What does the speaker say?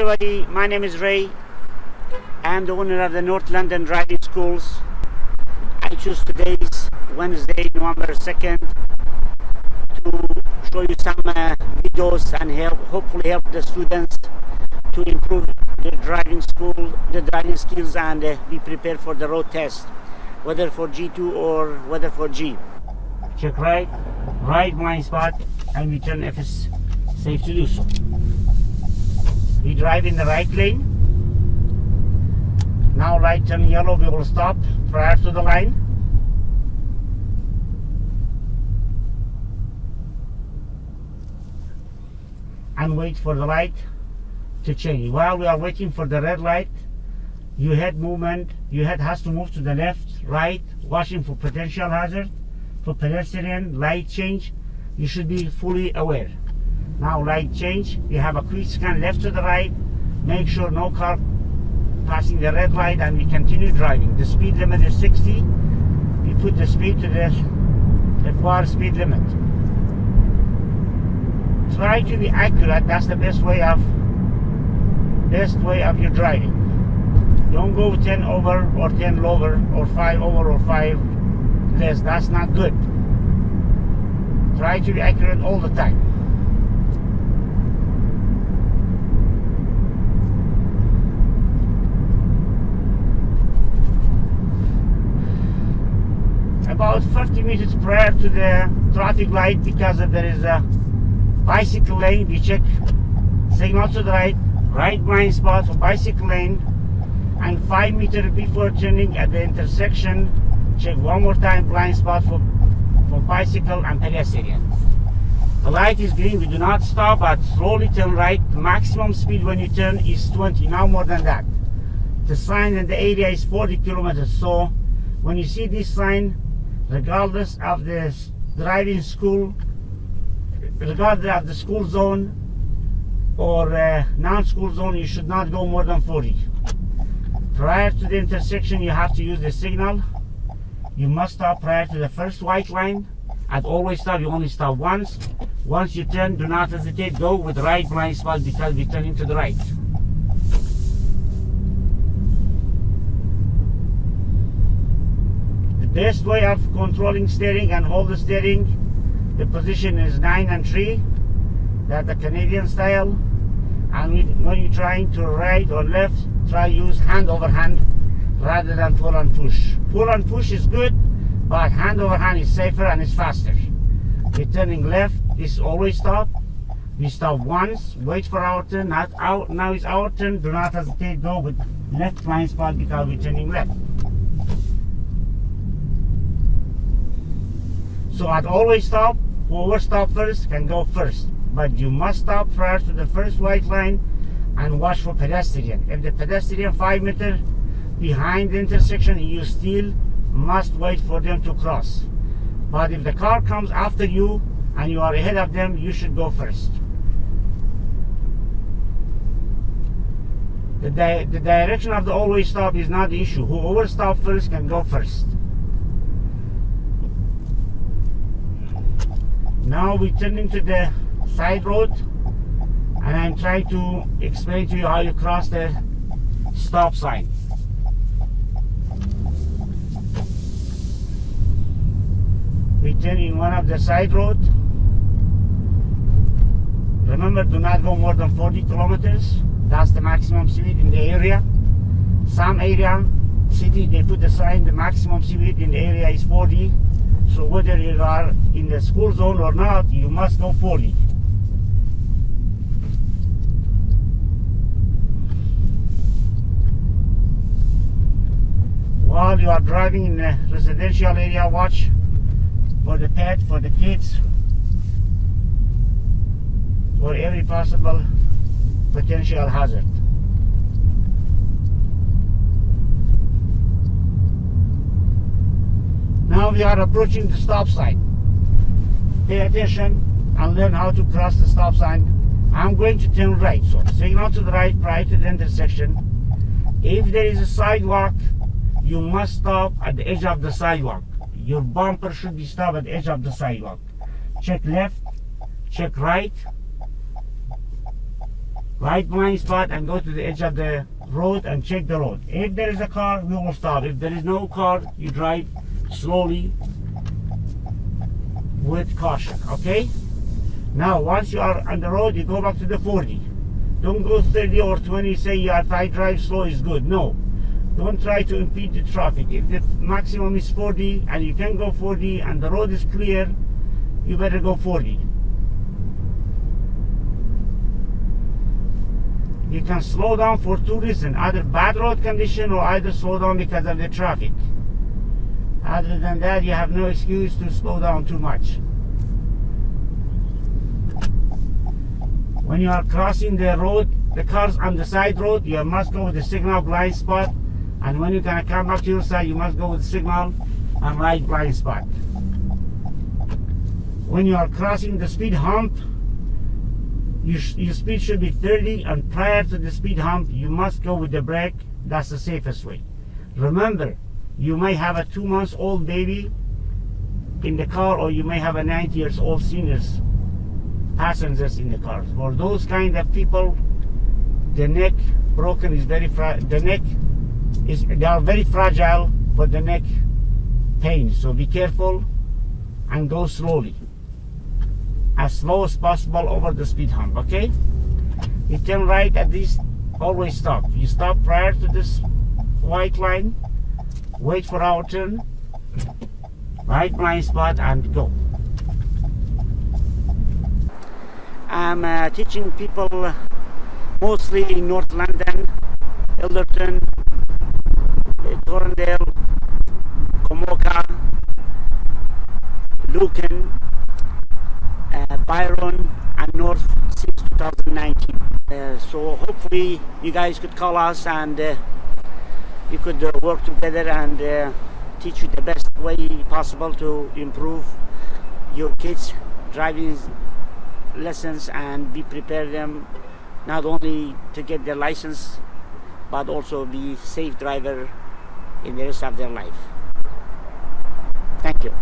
everybody, my name is Ray. I am the owner of the North London Driving Schools. I choose today's Wednesday, November 2nd to show you some videos and hopefully help the students to improve the driving skills and be prepared for the road test, whether for G2 or whether for G. Check right blind spot, and we turn if it's safe to do so. We drive in the right lane. Now light turn yellow, we will stop prior to the line. And wait for the light to change. While we are waiting for the red light, your head has to move to the left, right, watching for potential hazard, for pedestrian, light change. You should be fully aware. Now light change, you have a quick scan left to the right, make sure no car passing the red light, and we continue driving. The speed limit is 60. We put the speed to the required speed limit. Try to be accurate. That's the best way of your driving. Don't go 10 over or 10 lower or 5 over or 5 less. That's not good. Try to be accurate all the time. About 50 meters prior to the traffic light, because there is a bicycle lane, we check signal to the right blind spot for bicycle lane, and 5 meters before turning at the intersection, check one more time blind spot for bicycle and pedestrian. The light is green, we do not stop, but slowly turn right. The maximum speed when you turn is 20, no more than that. The sign in the area is 40 kilometers, so when you see this sign, regardless of the driving school, regardless of the school zone or non-school zone, you should not go more than 40. Prior to the intersection, you have to use the signal. You must stop prior to the first white line. At always stop, you only stop once. Once you turn, do not hesitate, go with the right blind spot because we're turning to the right. Best way of controlling steering and hold the steering, the position is 9 and 3. That's the Canadian style. And when you're trying to right or left, try use hand over hand rather than pull and push. Pull and push is good, but hand over hand is safer and it's faster. We're turning left, this is always stop. We stop once, wait for our turn, not out. Now it's our turn, do not hesitate, go with left blind spot because we're turning left. So at always stop, whoever stop first can go first. But you must stop prior to the first white line and watch for pedestrian. If the pedestrian 5 meters behind the intersection, you still must wait for them to cross. But if the car comes after you and you are ahead of them, you should go first. The direction of the always stop is not the issue. Whoever stops first can go first. Now we turn into the side road, and I'm trying to explain to you how you cross the stop sign. We turn in one of the side road. Remember, do not go more than 40 kilometers. That's the maximum speed in the area. Some area, city, they put the sign, the maximum speed in the area is 40. So whether you are in the school zone or not, you must go 40. While you are driving in a residential area, watch for the pet, for the kids, for every possible potential hazard. Now we are approaching the stop sign. Pay attention and learn how to cross the stop sign. I'm going to turn right, so signal to the right prior to the intersection. If there is a sidewalk, you must stop at the edge of the sidewalk. Your bumper should be stopped at the edge of the sidewalk. Check left, check right, right blind spot and go to the edge of the road and check the road. If there is a car, we will stop. If there is no car, you drive slowly with caution, okay? Now, once you are on the road, you go back to the 40. Don't go 30 or 20, say, yeah, if I drive slow, it's good. No. Don't try to impede the traffic. If the maximum is 40 and you can go 40 and the road is clear, you better go 40. You can slow down for two reasons, either bad road condition or either slow down because of the traffic. Other than that, you have no excuse to slow down too much. When you are crossing the road, the cars on the side road, you must go with the signal blind spot. And when you're gonna come back to your side, you must go with signal and right blind spot. When you are crossing the speed hump, your speed should be 30, and prior to the speed hump, you must go with the brake. That's the safest way. Remember, you may have a 2-month-old baby in the car, or you may have a 90-year-old seniors passengers in the car. For those kind of people, the neck broken is very they are very fragile for the neck pain. So be careful and go slowly, as slow as possible over the speed hump, okay? You turn right at this, always stop. You stop prior to this white line, wait for our turn, right blind spot, and go. I'm teaching people mostly in North London, Ilderton, Torrendale, Komoka, Lucan, Byron, and North since 2019. So hopefully you guys could call us and you could work together and teach you the best way possible to improve your kids' driving lessons and be prepare them not only to get their license but also be safe driver in the rest of their life. Thank you.